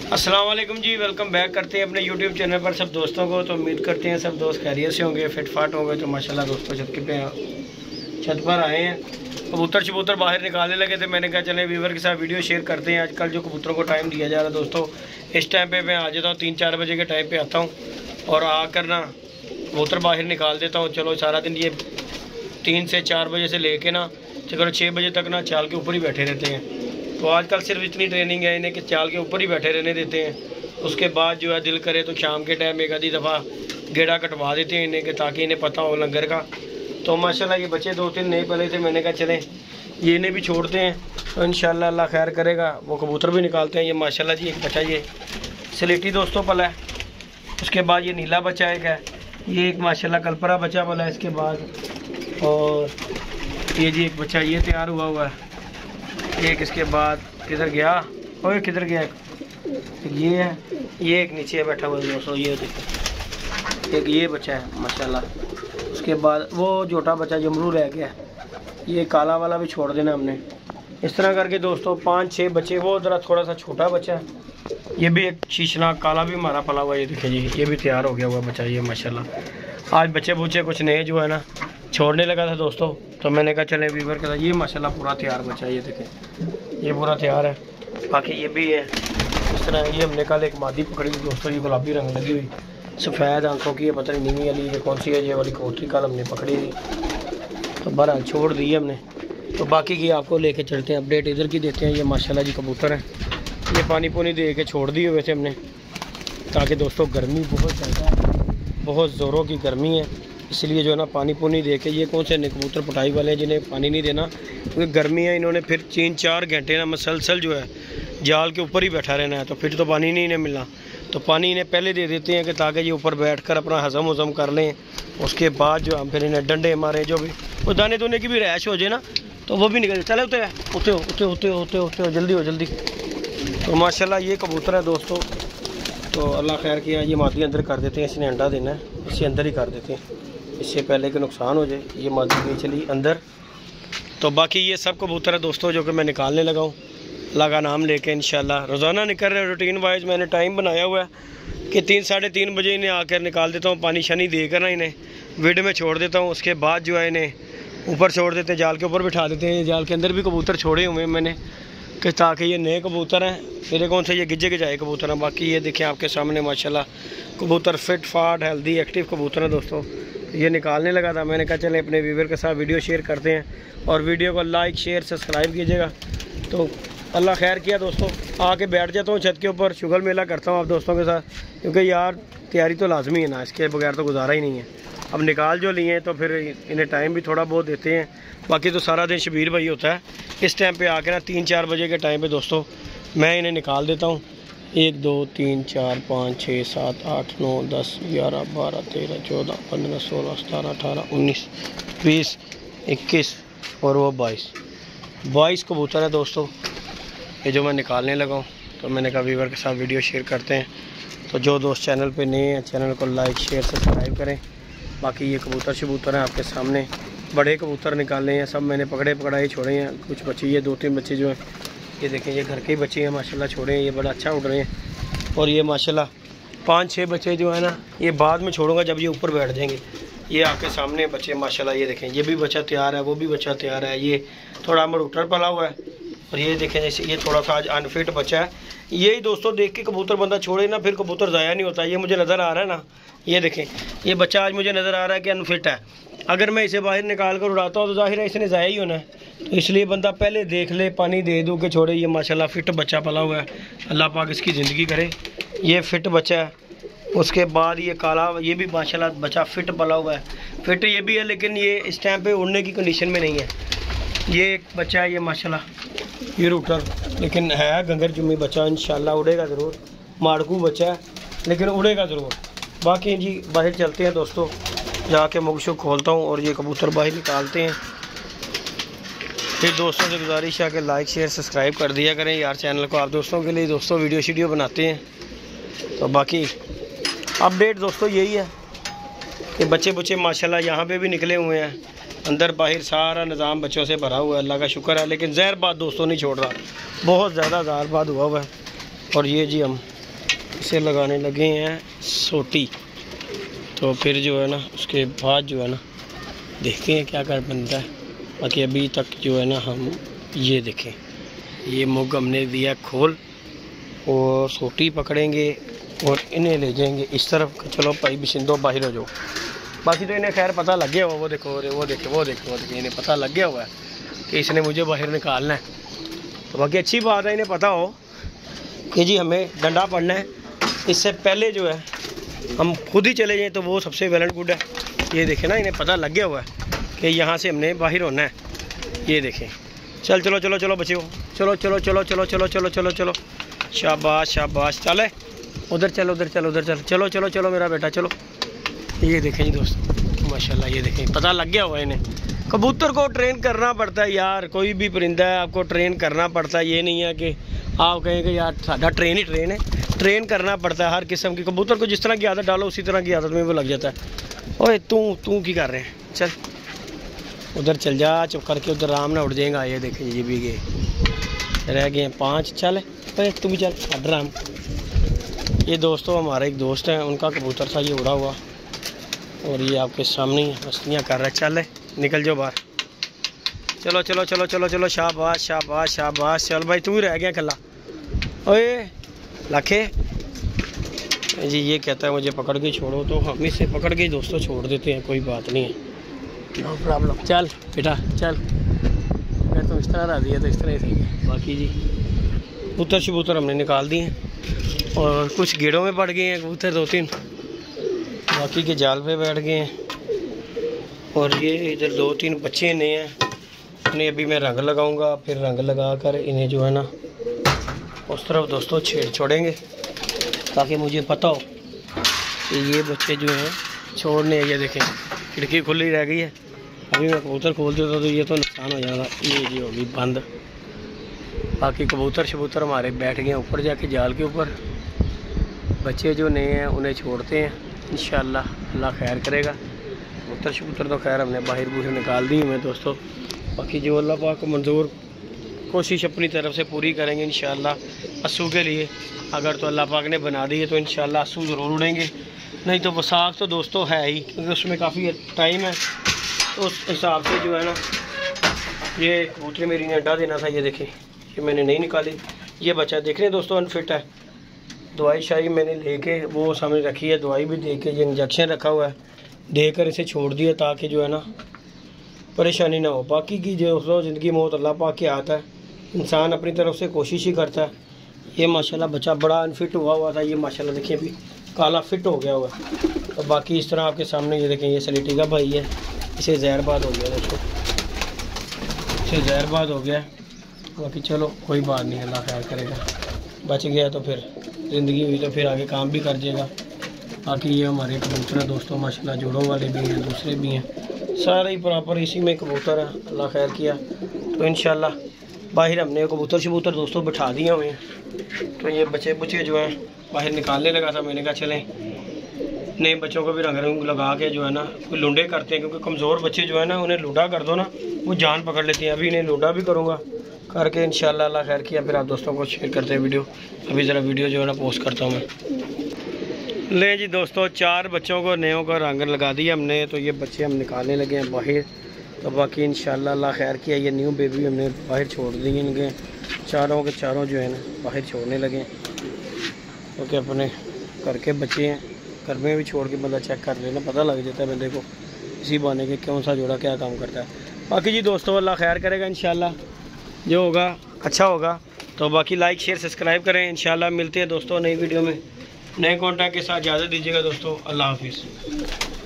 अस्सलाम वालेकुम जी, welcome back करते हैं अपने YouTube चैनल पर सब दोस्तों को। तो उम्मीद करते हैं सब दोस्त खैरियत से होंगे, फिट फाट होंगे। तो माशाल्लाह दोस्तों छत पर आए हैं, कबूतर बाहर निकालने लगे थे। मैंने कहा चले व्यूवर के साथ वीडियो शेयर करते हैं। आजकल जो कबूतरों को टाइम दिया जा रहा है दोस्तों, इस टाइम पे मैं आ जाता हूँ, 3-4 बजे के टाइम पे आता हूँ और आकर ना कबूतर बाहर निकाल देता हूँ। चलो सारा दिन ये 3 से 4 बजे से लेके ना चलो 6 बजे तक ना चाल के ऊपर ही बैठे रहते हैं। तो आजकल सिर्फ इतनी ट्रेनिंग है इन्हें कि चाल के ऊपर ही बैठे रहने देते हैं। उसके बाद जो है दिल करे तो शाम के टाइम एक आधी दफ़ा गेड़ा कटवा देते हैं इन्हें, कि ताकि इन्हें पता हो लंगर का। तो माशाल्लाह ये बच्चे 2-3 नहीं पले थे, मैंने कहा चलें ये इन्हें भी छोड़ते हैं, तो इंशाल्लाह अल्लाह खैर करेगा। वो कबूतर भी निकालते हैं। ये माशाल्लाह जी एक बच्चा ये स्लेटी दोस्तों पला है। उसके बाद ये नीला बच्चा एक है, ये एक माशाल्लाह कलपरा बच्चा पला है इसके बाद। और ये जी एक बच्चा ये तैयार हुआ है। एक इसके बाद किधर गया, ओए किधर गया, ये है, ये एक नीचे बैठा हुआ है दोस्तों। ये एक ये बच्चा है माशाल्लाह। उसके बाद वो छोटा बच्चा जमरू रह गया, ये काला वाला भी छोड़ देना हमने। इस तरह करके दोस्तों 5-6 बच्चे। वो ज़रा थोड़ा सा छोटा बच्चा है, ये भी एक शीशनाक काला भी हमारा पला हुआ है। ये देखिए जी, ये भी तैयार हो गया हुआ बच्चा ये माशाल्लाह। आज बच्चे बुच्चे कुछ नए जो है ना छोड़ने लगा था दोस्तों, तो मैंने कहा चले वीवर के साथ। ये माशाल्लाह पूरा तैयार बच्चा है, ये देखें ये पूरा तैयार है। बाकी ये भी है इस तरह। ये हमने कल एक मादी पकड़ी थी दोस्तों, ये गुलाबी रंग लगी हुई सफ़ेद आंखों की है, पता नहीं नीवी वाली ये कौन सी है। ये वाली कबूतरी कल हमने पकड़ी थी, तो बहरहाल छोड़ दी हमने। तो बाकी की आपको लेके चलते हैं, अपडेट इधर की देते हैं। ये माशाल्लाह जी कबूतर है, ये पानी पुनी दे के छोड़ दिए हुए थे हमने, ताकि दोस्तों गर्मी बहुत ज़्यादा है, बहुत ज़ोरों की गर्मी है, इसलिए जो है ना पानी पुनी दे के। ये कौन से कबूतर पटाई वाले हैं जिन्हें पानी नहीं देना, क्योंकि गर्मी है। इन्होंने फिर 3-4 घंटे ना मसलसल जो है जाल के ऊपर ही बैठा रहना है, तो फिर तो पानी नहीं इन्हें मिलना। तो पानी इन्हें पहले दे देते हैं कि ताकि ये ऊपर बैठकर अपना हज़म वज़म कर लें। उसके बाद जो हम फिर इन्हें डंडे मारें, जो भी वो दाने दोने की भी रैश हो जाए ना, तो वो भी निकल। चले उठे जल्दी हो जल्दी। तो माशाल्लाह ये कबूतर है दोस्तों। तो अल्लाह खैर किया, ये मादी अंदर कर देते हैं, इसने अंडा देना है, इसे अंदर ही कर देते हैं, इससे पहले कि नुकसान हो जाए। ये मादी नहीं चली अंदर। तो बाकी ये सब कबूतर है दोस्तों जो कि मैं निकालने लगा हूँ, अल्लाह का नाम लेके इंशाल्लाह। रोज़ाना निकल रहे हैं रूटीन वाइज। मैंने टाइम बनाया हुआ है कि 3-3:30 बजे इन्हें आकर निकाल देता हूँ, पानी शनी देकर ना इन्हें विड में छोड़ देता हूँ। उसके बाद जो है इन्हें ऊपर छोड़ देते हैं, जाल के ऊपर बिठा देते हैं। जाल के अंदर भी कबूतर छोड़े हुए हैं मैंने, कि ताकि ये नए कबूतर हैं मेरे कौन से ये गिज्जे गिजाए कबूतर हैं। बाकी ये देखें आपके सामने माशाल्लाह कबूतर फिट फाट हेल्दी एक्टिव कबूतर हैं दोस्तों। ये निकालने लगा था, मैंने कहा चले अपने व्यूवर के साथ वीडियो शेयर करते हैं, और वीडियो को लाइक शेयर सब्सक्राइब कीजिएगा। तो अल्लाह खैर किया दोस्तों, आके बैठ जाता हूँ छत के ऊपर, शुगर मेला करता हूँ आप दोस्तों के साथ, क्योंकि यार तैयारी तो लाजमी है ना, इसके बगैर तो गुजारा ही नहीं है। अब निकाल जो लिए हैं तो फिर इन्हें टाइम भी थोड़ा बहुत देते हैं। बाकी तो सारा दिन शबीर भाई होता है। इस टाइम पे आके ना 3-4 बजे के टाइम पे दोस्तों मैं इन्हें निकाल देता हूँ। 1 2 3 4 5 6 7 8 9 10 11 12 13 14 15 16 17 18 19 20 21 और वो 22 कबूतर है दोस्तों, ये जो मैं निकालने लगा हूँ। तो मैंने कहा व्यूवर के साथ वीडियो शेयर करते हैं। तो जो दोस्त चैनल पे नए हैं चैनल को लाइक शेयर सब्सक्राइब करें। बाकी ये कबूतर शबूतर हैं आपके सामने, बड़े कबूतर निकाले हैं सब मैंने, पकड़ाए छोड़े हैं। कुछ बच्चे ये 2-3 बच्चे जो हैं ये देखें, ये घर के ही बच्चे हैं माशाल्लाह, छोड़े हैं, ये बड़ा अच्छा उड़ रहे हैं। और ये माशाल्लाह 5-6 बच्चे जो है ना ये बाद में छोड़ूंगा जब ये ऊपर बैठ जाएंगे। ये आपके सामने बच्चे माशाल्लाह, ये देखें ये भी बच्चा तैयार है, वो भी बच्चा तैयार है। ये थोड़ा मरूटर पला हुआ है, और ये देखें जैसे ये थोड़ा सा आज अनफिट बच्चा है। यही दोस्तों देख के कबूतर बंदा छोड़े ना, फिर कबूतर ज़ाया नहीं होता। ये मुझे नज़र आ रहा है ना, ये देखें ये बच्चा आज मुझे नज़र आ रहा है कि अनफिट है। अगर मैं इसे बाहर निकाल कर उड़ाता हूँ तो जाहिर है इसने ज़ाया ही होना है। तो इसलिए बंदा पहले देख ले, पानी दे दो के छोड़े। ये माशाल्लाह फ़िट बच्चा पला हुआ है, अल्लाह पाक इसकी ज़िंदगी करे। ये फ़िट बच्चा है। उसके बाद ये काला, ये भी माशाल्लाह बच्चा फ़िट पला हुआ है। फ़िट ये भी है, लेकिन ये इस टाइम पे उड़ने की कंडीशन में नहीं है। ये एक बच्चा है ये माशाल्लाह, ये रूटर, लेकिन है गंगर जुम्मी बच्चा, इंशाल्लाह उड़ेगा ज़रूर। माड़कू बच्चा है लेकिन उड़ेगा ज़रूर। बाकी जी बाहर चलते हैं दोस्तों, जाके मुगशुक खोलता हूँ और ये कबूतर बाहर निकालते हैं। फिर दोस्तों से गुजारिश है कि लाइक शेयर सब्सक्राइब कर दिया करें यार चैनल को। आप दोस्तों के लिए दोस्तों वीडियो बनाते हैं। तो बाकी अपडेट दोस्तों यही है कि बच्चे बुच्चे माशाल्लाह यहाँ पे भी निकले हुए हैं, अंदर बाहर सारा निज़ाम बच्चों से भरा हुआ है, अल्लाह का शुक्र है। लेकिन जहर बात दोस्तों नहीं छोड़ रहा, बहुत ज़्यादा जहर बात हुआ है। और ये जी हम इसे लगाने लगे हैं सोटी। तो फिर जो है ना उसके बाद जो है ना देखते हैं क्या कर बनता है। बाकी अभी तक जो है ना हम ये देखें, ये मुग हमने दिया खोल और सोटी पकड़ेंगे और इन्हें ले जाएंगे इस तरफ। चलो भाई बिशिंदो बाहर हो जाओ। बाकी तो इन्हें खैर पता लग गया हुआ, वो देखो इन्हें पता लग गया हुआ है कि इसने मुझे बाहर निकालना है। तो बाकी अच्छी बात है, इन्हें पता हो कि जी हमें डंडा पड़ना है। इससे पहले जो है हम खुद ही चले जाएँ तो वो सबसे वेल एंड गुड है। ये देखें ना, इन्हें पता लग गया हुआ है कि यहाँ से हमने बाहर होना है। ये देखें, चलो बच्चों, चलो शाबाश चले उधर चलो मेरा बेटा चलो। ये देखें जी दोस्तों माशाल्लाह, ये देखें पता लग गया हुआ इन्हें। कबूतर को ट्रेन करना पड़ता है यार, कोई भी परिंदा है आपको ट्रेन करना पड़ता है। ये नहीं है कि आप कहें कि यार सादा ट्रेन ही ट्रेन है, ट्रेन करना पड़ता है हर किस्म की। कबूतर को जिस तरह की आदत डालो उसी तरह की आदत में वो लग जाता है। ओए तू की कर रहे हैं, चल उधर चल जा चुप करके, उधर आराम ना उड़ जाएगा। ये देखें ये भी गए, रह गए 5। चल अरे तू भी चल आराम। ये दोस्तों हमारे एक दोस्त हैं, उनका कबूतर था ये उड़ा हुआ और ये आपके सामने मस्तियाँ कर रहा है। चल निकल जाओ बाहर, चलो शाबाश। चल भाई तू ही रह गया कल्ला। ओए लाखे जी ये कहता है मुझे पकड़ के छोड़ो, तो हम इसे पकड़ के दोस्तों छोड़ देते हैं, कोई बात नहीं है, नो प्रॉब्लम। चल बेटा चल, अगर तुम इस तरह राजी है तो इस तरह ही सही है। बाकी जी कबूतर शबूतर हमने निकाल दिए हैं और कुछ गेड़ों में पड़ गए हैं कबूतर 2-3, बाकी के जाल पे बैठ गए हैं। और ये इधर 2-3 बच्चे नए हैं, उन्हें अभी मैं रंग लगाऊंगा, फिर रंग लगा कर इन्हें जो है ना उस तरफ दोस्तों छोड़ेंगे, ताकि मुझे पता हो कि ये बच्चे जो हैं छोड़ने। ये देखें खिड़की खुली रह गई है, अभी मैं कबूतर खोल देता तो ये तो नुकसान हो जाएगा। ये जी होगी बंद। बाकी कबूतर शबूतर हमारे बैठ गए ऊपर जाके जाल के ऊपर। बच्चे जो नए हैं उन्हें छोड़ते हैं इंशाअल्लाह, अल्लाह खैर करेगा। कबूतर शबूतर तो खैर हमने बाहर बूहर निकाल दी हुई दोस्तों। बाकी जो अल्लाह पाक को मंजूर कोशिश अपनी तरफ से पूरी करेंगे इंशाअल्लाह। अस्सू के लिए अगर तो अल्लाह पाक ने बना दी है तो इंशाअल्लाह अस्सू ज़रूर उड़ेंगे, नहीं तो वसाख तो दोस्तों है ही, क्योंकि उसमें काफ़ी टाइम है। तो उस हिसाब से जो है ना ये कबूतरी मेरी ने अंडा देना था। ये देखें ये मैंने नहीं निकाली, ये बच्चा देख रहे हैं दोस्तों अनफिट है। दवाई शाही मैंने लेके वो सामने रखी है, दवाई भी दे के, ये इंजेक्शन रखा हुआ है, देकर इसे छोड़ दिया ताकि जो है ना परेशानी ना हो। बाकी की जो दोस्तों ज़िंदगी मौत अल्लाह पाक के हाथ है, इंसान अपनी तरफ से कोशिश ही करता है। ये माशाल्लाह बच्चा बड़ा अनफिट हुआ था, ये माशाल्लाह देखिए अभी काला फिट हो गया हुआ है। तो बाकी इस तरह आपके सामने ये देखें, ये सलीटी का भाई है, इसे जहरबाद हो गया दोस्तों, इसे जहरबाद हो गया। बाकी चलो कोई बात नहीं, अल्लाह खैर करेगा, बच गया तो फिर ज़िंदगी हुई तो फिर आगे काम भी कर जाएगा। बाकी ये हमारे कबूतर हैं दोस्तों माशाल्लाह, जोड़ों वाले भी हैं दूसरे भी हैं, सारे ही प्रॉपर इसी में कबूतर हैं, अल्लाह खैर किया तो इंशाल्लाह। बाहर हमने कबूतर शबूतर दोस्तों बिठा दिए हुए हैं। तो ये बच्चे बुच्चे जो हैं बाहर निकालने लगा था, मैंने कहा चलें नए बच्चों को भी रंग रंग लगा के जो है ना कोई लुंडे करते हैं, क्योंकि कमज़ोर बच्चे जो है ना उन्हें लुंडा कर दो ना वो जान पकड़ लेती हैं। अभी इन्हें लुंडा भी करूँगा करके इंशाल्लाह, अल्लाह खैर किया फिर आप दोस्तों को शेयर करते हैं वीडियो। अभी ज़रा वीडियो जो है ना पोस्ट करता हूँ मैं। ले जी दोस्तों 4 बच्चों को नयों का रंग लगा दिया हमने, तो ये बच्चे हम निकालने लगे हैं बाहर। तो बाकी इंशाल्लाह अल्लाह खैर किया, ये न्यू बेबी हमने बाहर छोड़ दी, इनके चारों के चारों जो है ना बाहर छोड़ने लगे, क्योंकि अपने घर के बच्चे हैं, घर में भी छोड़ के बंदा चेक कर लेना, पता लग जाता है बंदे को इसी बहाने के कौन सा जोड़ा क्या काम करता है। बाकी जी दोस्तों अल्लाह खैर करेगा इंशाल्लाह, जो होगा अच्छा होगा। तो बाकी लाइक शेयर सब्सक्राइब करें, इंशाल्लाह मिलते हैं दोस्तों नई वीडियो में नए कॉन्टैक्ट के साथ। इजाज़त दीजिएगा दोस्तों, अल्लाह हाफिज़।